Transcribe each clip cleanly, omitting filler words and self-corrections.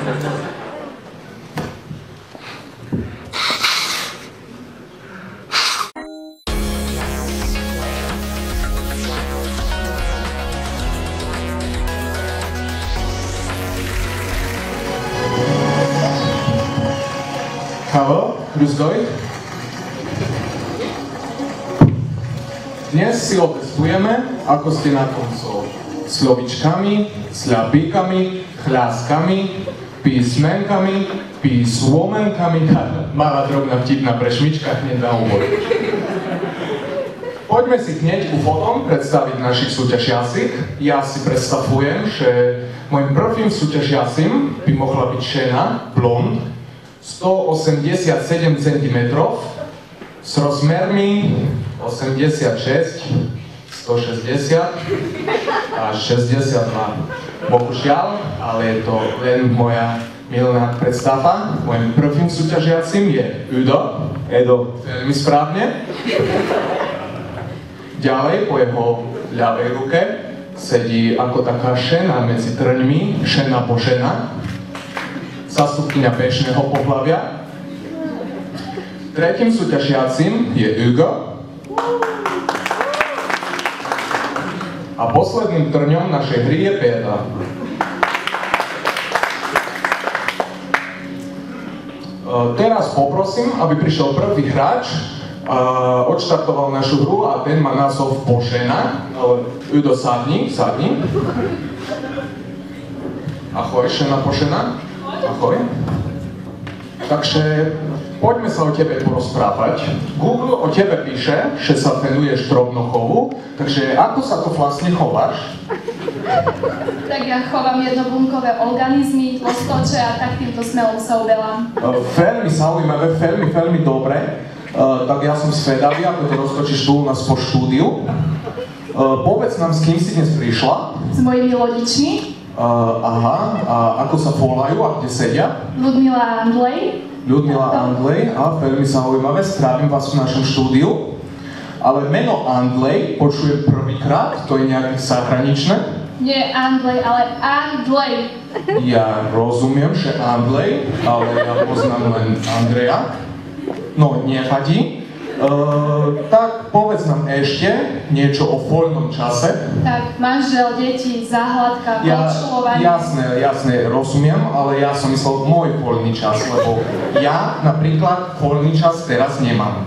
Haló, Grüß euch. Dnes si otestujeme, ako ste na tom so slovíčkami, sľapíkami, chláskami, písmenkami, písvomenkami. Malá drobná vtipná prešmička hneď na úvod. Poďme si hneď úvodom predstaviť našich súťažiacich. Ja si predstavujem, že môjim prvým súťažiacim by mohla byť žena, blond, 187 cm, s rozmermi 86, 160 a 62. Bohužiaľ, ale je to len moja milná predstava. Mojím prvým súťažiacim je Edo, veľmi správne. Ďalej, po jeho ľavej ruke sedí ako taká žena medzi trňmi, žena Božena, zástupkyňa bežného pohlavia. Tretím súťažiacim je Hugo. A posledným trňom našej hry je Petra. Teraz poprosím, aby prišiel prvý hráč, odštartoval našu hru a ten má názov Božena. Udo, sadni. Ahoj, žena Božena. Ahoj. Takže poďme sa o tebe porozprávať. Google o tebe píše, že sa venuješ drobnochovu, takže ako sa to vlastne chováš? Tak ja chovám jednobunkové organizmy, tlostoče a tak týmto smelom sa ubelám. Veľmi zaujímavé, veľmi dobre. Tak ja som zvedavý, ako to roztočíš tu u nás po štúdiu. Povedz nám, s kým si dnes prišla? S mojimi rodičmi. Aha, a ako sa volajú a kde sedia? Ľudmila a Andrej. Veľmi zaujímavé, strávim vás v našom štúdiu. Ale meno Andrej počujem prvýkrát, to je nejaké zahraničné? Nie Andrej, ale Andrej. Ja rozumiem, že Andrej, ale ja poznám len Andreja. No, nevadí. Tak povedz nám ešte niečo o voľnom čase. Tak, manžel, deti, záhľadka, počúvanie. Jasné, rozumiem, ale ja som myslel môj voľný čas, lebo ja napríklad voľný čas teraz nemám.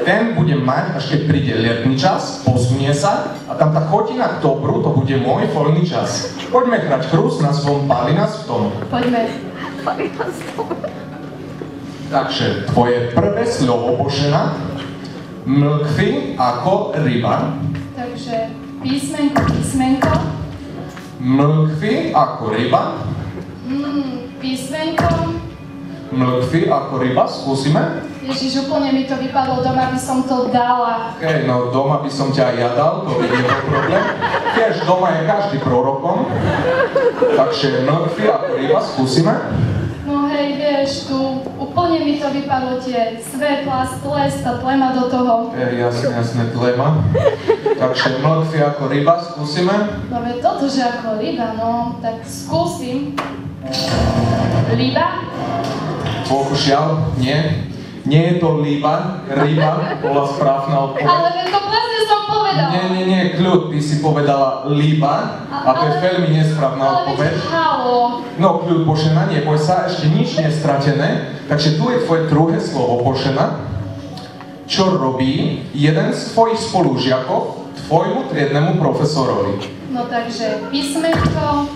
Ten budem mať, až keď príde letný čas, posunie sa a tam tá chodina k dobru, to bude môj voľný čas. Poďme hrať hru s názvom Pali nás v tom. Poďme. Takže tvoje prvé slovo, Božena, mlkvy ako ryba. Takže písmenko. Mlkvy ako ryba. Písmenko. Mlkvy ako ryba, skúsime. Ježiš, úplne mi to vypadlo, doma by som to dala. Hej, no doma by som ťa ja dal, to by nebol problém. Tiež doma je každý prorokom. Takže mlkvy ako ryba, skúsime. No hej, vieš, tu úplne mi to vypadlo tie svetla, stles, tá tlema do toho. Jasné, tlema. Takže mlkvy ako ryba, skúsime. No veď toto, že ako ryba, no, tak skúsim. Ryba? Bohužiaľ, nie. Nie je to ryba bola správna odpoveď. Ale veď to presne som povedala. Nie, kľud, ty si povedala liba a to je veľmi nesprávna odpoveď. Ale halo. No kľud, Božena, neboj sa, ešte nič nie je stratené. Takže tu je tvoje druhé slovo, Božena. Čo robí jeden z tvojich spolužiakov tvojmu triednemu profesorovi? No takže písmenko.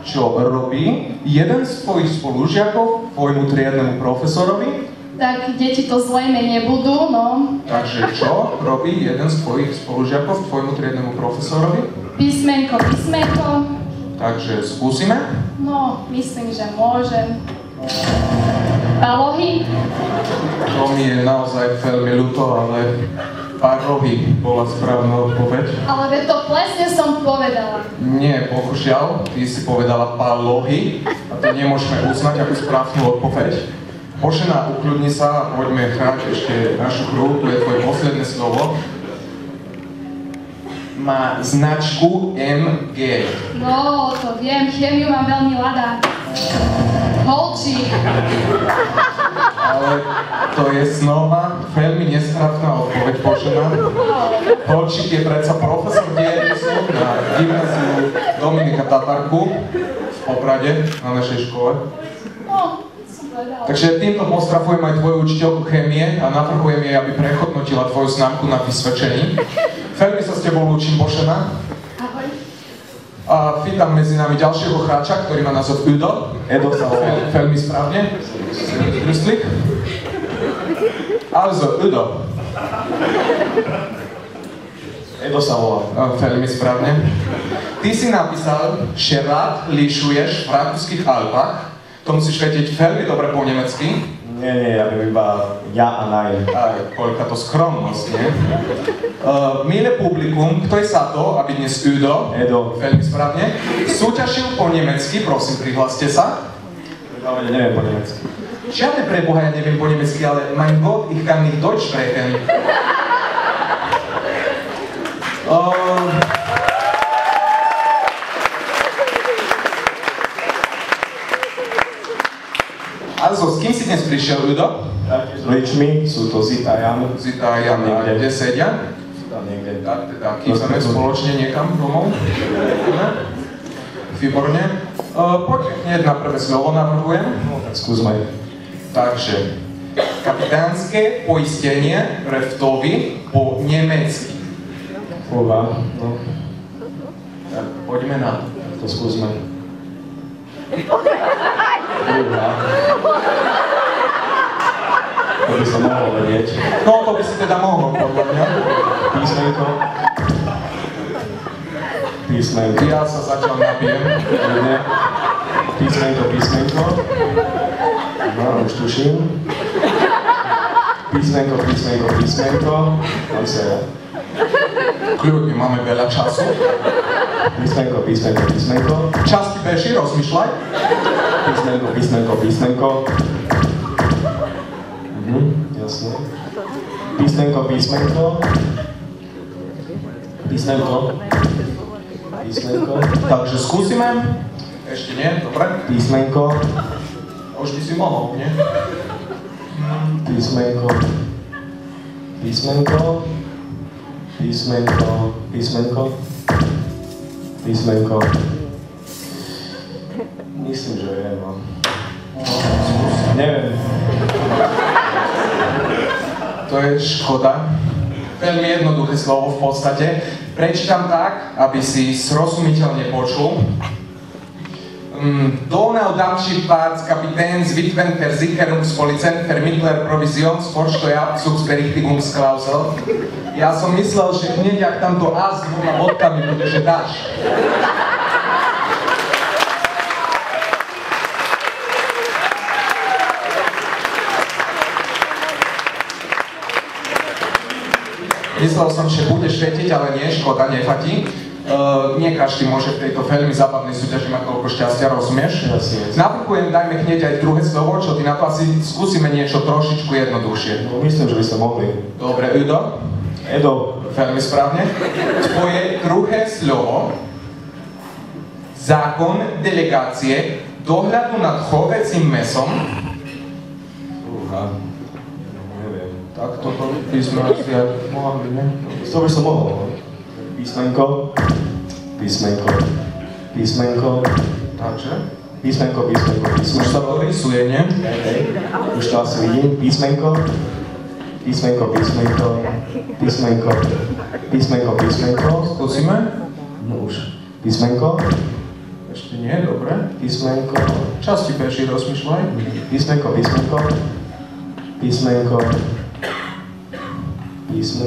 Čo robí jeden z tvojich spolužiakov tvojmu triednemu profesorovi? Tak deti to zlejme nebudú, no. Takže čo robí jeden z tvojich spolužiakov tvojmu triednemu profesorovi? Písmenko. Takže skúsime? No, myslím, že môžem. Palohy? To mi je naozaj veľmi ľúto, ale parohy bola správna odpoveď. Ale veď to presne som povedala. Nie, bohužiaľ, ty si povedala palohy a to nemôžeme uznať ako správnu odpoveď. Božena, ukľudni sa a poďme hrať ešte našu hru, to je tvoje posledné slovo. má značku MG. No, to viem, chemiu mám veľmi rada. Holčík. Ale to je znova veľmi nesprávna odpoveď, Božena. Holčík je predsa profesor dejepisu na gymnáziu Dominika Tatarku v Poprade na našej škole. No, super, ale... Takže týmto postrafujem aj tvoju učiteľku chémie a navrhujem jej, aby prehodnotila tvoju známku na vysvedčení. Veľmi sa s tebou lúčim, Božena. Ahoj. A vítam medzi nami ďalšieho hráča, ktorý má názov Udo. Edo sa volá. Veľmi správne. Grüßlich. Also, Udo. Edo sa volá. Veľmi správne. Ty si napísal, že rád lyžuješ v Rakúskych Alpách. To musíš vedieť veľmi dobre po nemecky. Nie, ja viem iba ja a nein. Aj, koľka to skromnosť, nie? Milé publikum, kto je sa to, aby dnes Udo, Edo. veľmi správne, súťažil po nemecky, prosím, prihláste sa. Ale neviem po nemecky. Žiadne preboha, ja neviem po nemecky, ale mein Gott, ich kann nicht Deutsch sprechen. Also, s kým si dnes prišiel, Udo? S rodičmi, sú to Zita a Jan. Zita a Jan, kde sedia? Tam niekde. Tak, teda, kývame spoločne niekam domov. Výborne. Poďme hneď na prvé slovo, navrhujem. No, tak skúsme. Takže, kapitánske poistenie reftovy po nemecky. Fúha, no. Tak, poďme na to. To skúsme. Fúha. To by sa mohol vedieť. No, to by si teda mohol, podľa mňa. Písmenko. Písmenko. Ja sa zatiaľ nabijem. Nie. Písmenko. No, už tuším. Písmenko. Tam sa je. Kľudne, máme veľa času. Písmenko. Čas ti beží, rozmýšľaj. Písmenko. Jasne. Písmenko. Takže skúsime. Ešte nie, dobre. Písmenko. Už by si mohol, nie? Písmenko. Myslím, že viem, no. Neviem. To je škoda. Veľmi jednoduché slovo v podstate. Prečítam tak, aby si srozumiteľne počul. Donaudampschiffahrts Kapitän Witwen Versicherungspolizei Vermittler Provisionsvorsteuerabzugsberichtigungsklausel. Ja som myslel, že hneď ak tamto A s dvoma bodkami bude, že dáš. Myslel som, že budeš vedieť, ale nie, škoda, nefatí. Nie každý môže v tejto veľmi zábavnej súťaži mať toľko šťastia, rozumieš? Jasne. Navrhujem, dajme hneď aj druhé slovo, čo ty na to asi skúsime niečo trošičku jednoduchšie. No, myslím, že by sme mohli. Dobre, Udo? Edo. Veľmi správne. Tvoje druhé slovo. Zákon delegácie dohľadu nad chovecím mesom. Fúha. Neviem. Tak toto by sme asi aj mohli, ne? To by som mohol. Písmenko. Takže? Písmenko. Už sa to rysuje, nie? Už to asi vidím. Písmenko. Skúsime? No už. Písmenko. Ešte nie, dobre. Písmenko. Čas ti beží, rozmýšľaj. Písmenko. Myslím,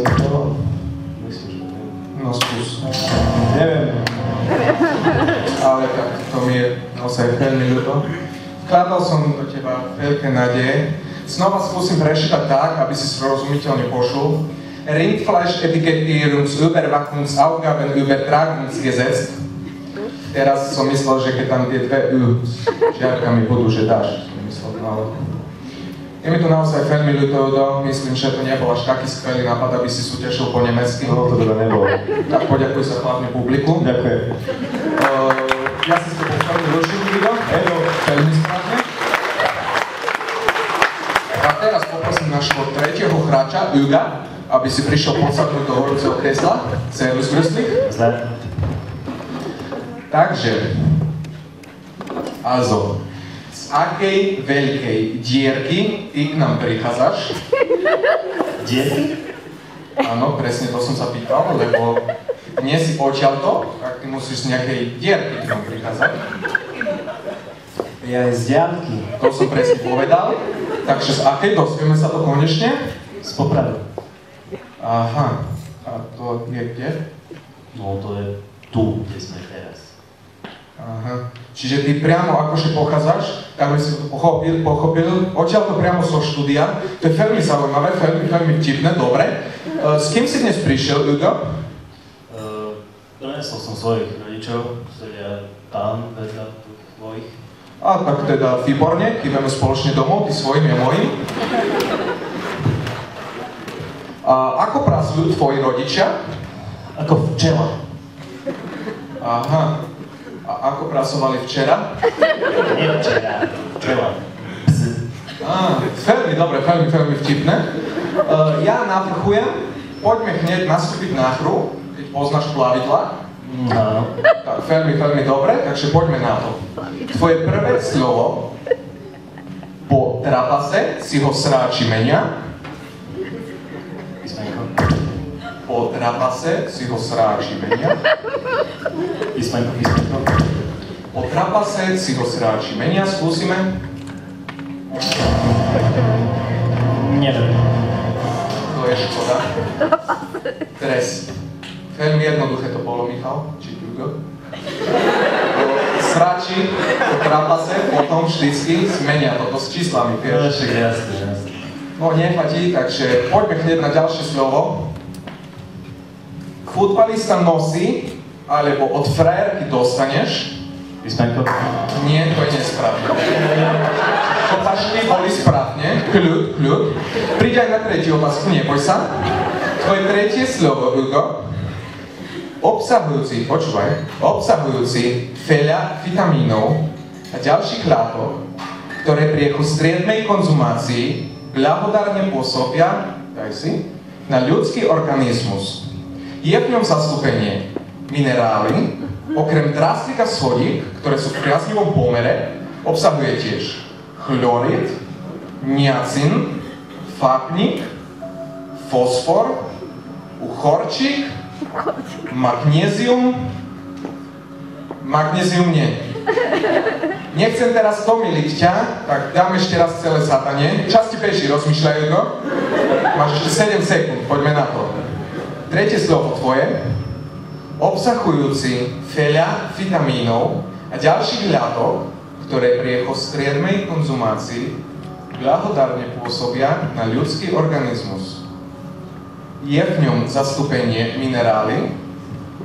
že neviem. No skús. Neviem. Ale tak to mi je naozaj veľmi ľúto. Vkladal som do teba veľké nádeje. Znova skúsim prečítať tak, aby si zrozumiteľne počul. Rindfleischetikettierungsüberwachungsaufgabenübertragungsgesetz. Teraz som myslel, že keď tam tie dve U s žiarkami budú, že dáš. Som myslel, no ale... Je mi to naozaj veľmi ľúto, myslím, že to nebol až taký skvelý nápad, aby si súťažil po nemecky. No, to teda nebolo. Tak poďakuj sa hlavne publiku. Ďakujem. Ja si s tebou veľmi ľúčim, Hugo. Veľmi správne. A teraz poprosím našho tretieho hráča, Huga, aby si prišiel podsadnúť do horúceho kresla. Servus, grüßlich. Zdar. Takže, also, z akej veľkej dierky ty k nám prichádzaš? Dierky? Áno, presne to som sa pýtal, lebo nie si odtiaľto, tak ty musíš z nejakej dierky k nám prichádzať. Ja je z diaľky. To som presne povedal. Takže z akej, dozvieme sa to konečne? Z Popradu. Aha, a to je kde? No to je tu, kde sme teraz. Aha, čiže ty priamo akože pochádzaš, tak by si to pochopil, odtiaľ to priamo zo štúdia, to je veľmi zaujímavé, veľmi vtipné, dobre. S kým si dnes prišiel, Hugo? Donesol som svojich rodičov, sedia tam, vedľa tvojich. A tak teda výborne, ideme spoločne domov, ty svojim, ja mojim. A ako pracujú tvoji rodičia? Ako včela. Aha. A ako pracovali včera? Nie včera, včela. Veľmi dobre, veľmi vtipné. Ja navrchujem, poďme hneď nastúpiť na hru, keď poznáš plavidla. Áno. Tak, veľmi dobre, takže poďme na to. Tvoje prvé slovo po trapase si ho sráči menia. Písmenko. Po trapase si ho sráči menia. Písmenko. Po trapase si ho sráči menia, skúsime. Neviem. To je škoda. Tres. Veľmi jednoduché to bolo, Michal, či Hugo. Sráči po trapase, potom vždycky zmenia toto s číslami, vieš. Jasne. No nevadí, takže poďme hneď na ďalšie slovo. Futbalista nosí, alebo od frajerky dostaneš. Písmenko. Nie, to je nesprávne. Opačne boli správne. Kľud. Príď aj na tretiu otázku, neboj sa. Tvoje tretie slovo, Hugo. Obsahujúci veľa vitamínov a ďalších látok, ktoré pri jeho striedmej konzumácii blahodárne pôsobia, na ľudský organizmus. Je v ňom zastúpenie minerály, okrem draslíka sodík, ktoré sú v priaznivom pomere, obsahuje tiež chlorid, niacin, vápnik, fosfor, uchorčík, magnézium nie. Nechcem teraz pomýliť ťa, tak dám ešte raz celé satanie. Čas ti beží, rozmýšľaj, Hugo. Máš ešte 7 sekúnd, poďme na to. Tretie slovo tvoje. Obsahujúci veľa vitamínov a ďalších látok, ktoré pri jeho striedmej konzumácii blahodárne pôsobia na ľudský organizmus. Je v ňom zastúpenie minerály,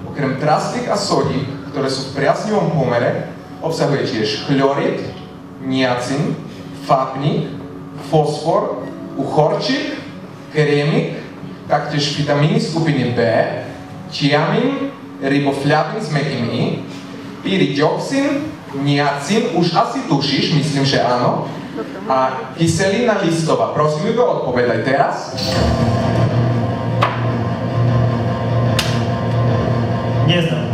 okrem draslík a sodík, ktoré sú v priaznivom pomere, obsahuje tiež chlorid, niacin, vápnik, fosfor, uchorčík, kémik, taktiež vitamíny skupiny B, tiamin, riboflavin s mäkkým I, pyridioxin, niacin, už asi tušíš, myslím, že áno, a kyselina listová. Prosím, Hugo, odpovedaj teraz. Neznám.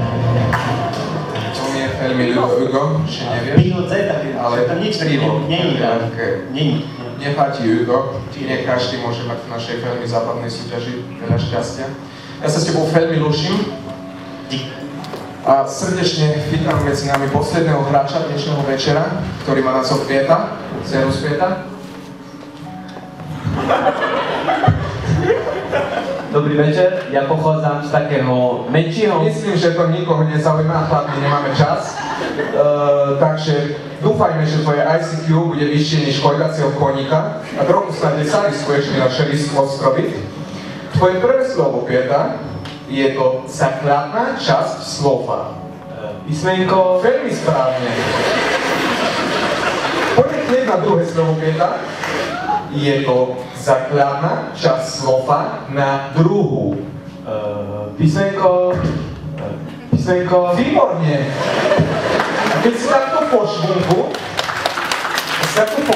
To mi je veľmi ľúto, Hugo, že nevieš. Pilo C, ale to nič trivo. není. Neplatí, Hugo. Nie každý môže mať v našej veľmi západnej súťaži veľa šťastia. Ja sa s tebou veľmi lúšim. A srdečne vítam medzi nami posledného hráča dnešného večera, ktorý má názov Pieta. Servus, Pieta. Dobrý večer, ja pochádzam z takého menšieho... Myslím, že to nikoho nezaujíma, hlavne nemáme čas. Takže dúfajme, že tvoje ICQ bude vyššie než Chojgacieho koníka a trochu snáď zariskuješ mi naše risk ostroviť. Tvoje prvé slovo, Pieta, je to základná časť slova. Písmenko... Veľmi správne. Poďme hneď na druhé slovo, Pieta. je to základná časť slova na druhu. Písmenko. Výborne. A keď si takto po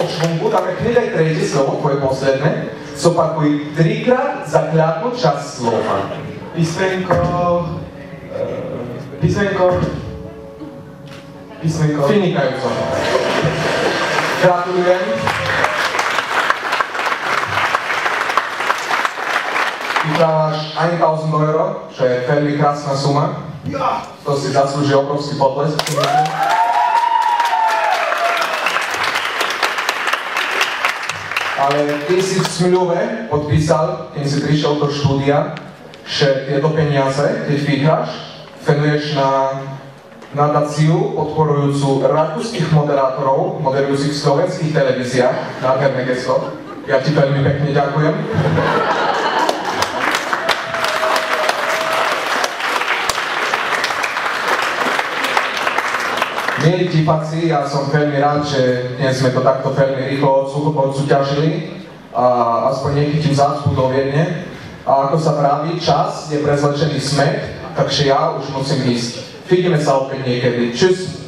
švungu, dáme hneď aj tretie slovo, tvoje posledné, zopakuj 3-krát základnú časť slova. Písmenko. Vynikajúco. Gratulujem. Vyhrávaš 1000 €, čo je veľmi krásna suma. To si zaslúži obrovský potlesk. Ale ty si v zmluve podpísal, keď si prišiel do štúdia, že tieto peniaze, keď vyhráš, venuješ na nadáciu podporujúcu rakúskych moderátorov, moderujúcich v slovenských televíziách, nádherné gesto. Ja ti veľmi pekne ďakujem. Milí diváci, ja som veľmi rád, že dnes sme to takto veľmi rýchlo odsúťažili a aspoň nechytím zácpu do Viedne. A ako sa praví, čas je prezlečený smet, takže ja už musím ísť. Vidíme sa opäť niekedy. Čus!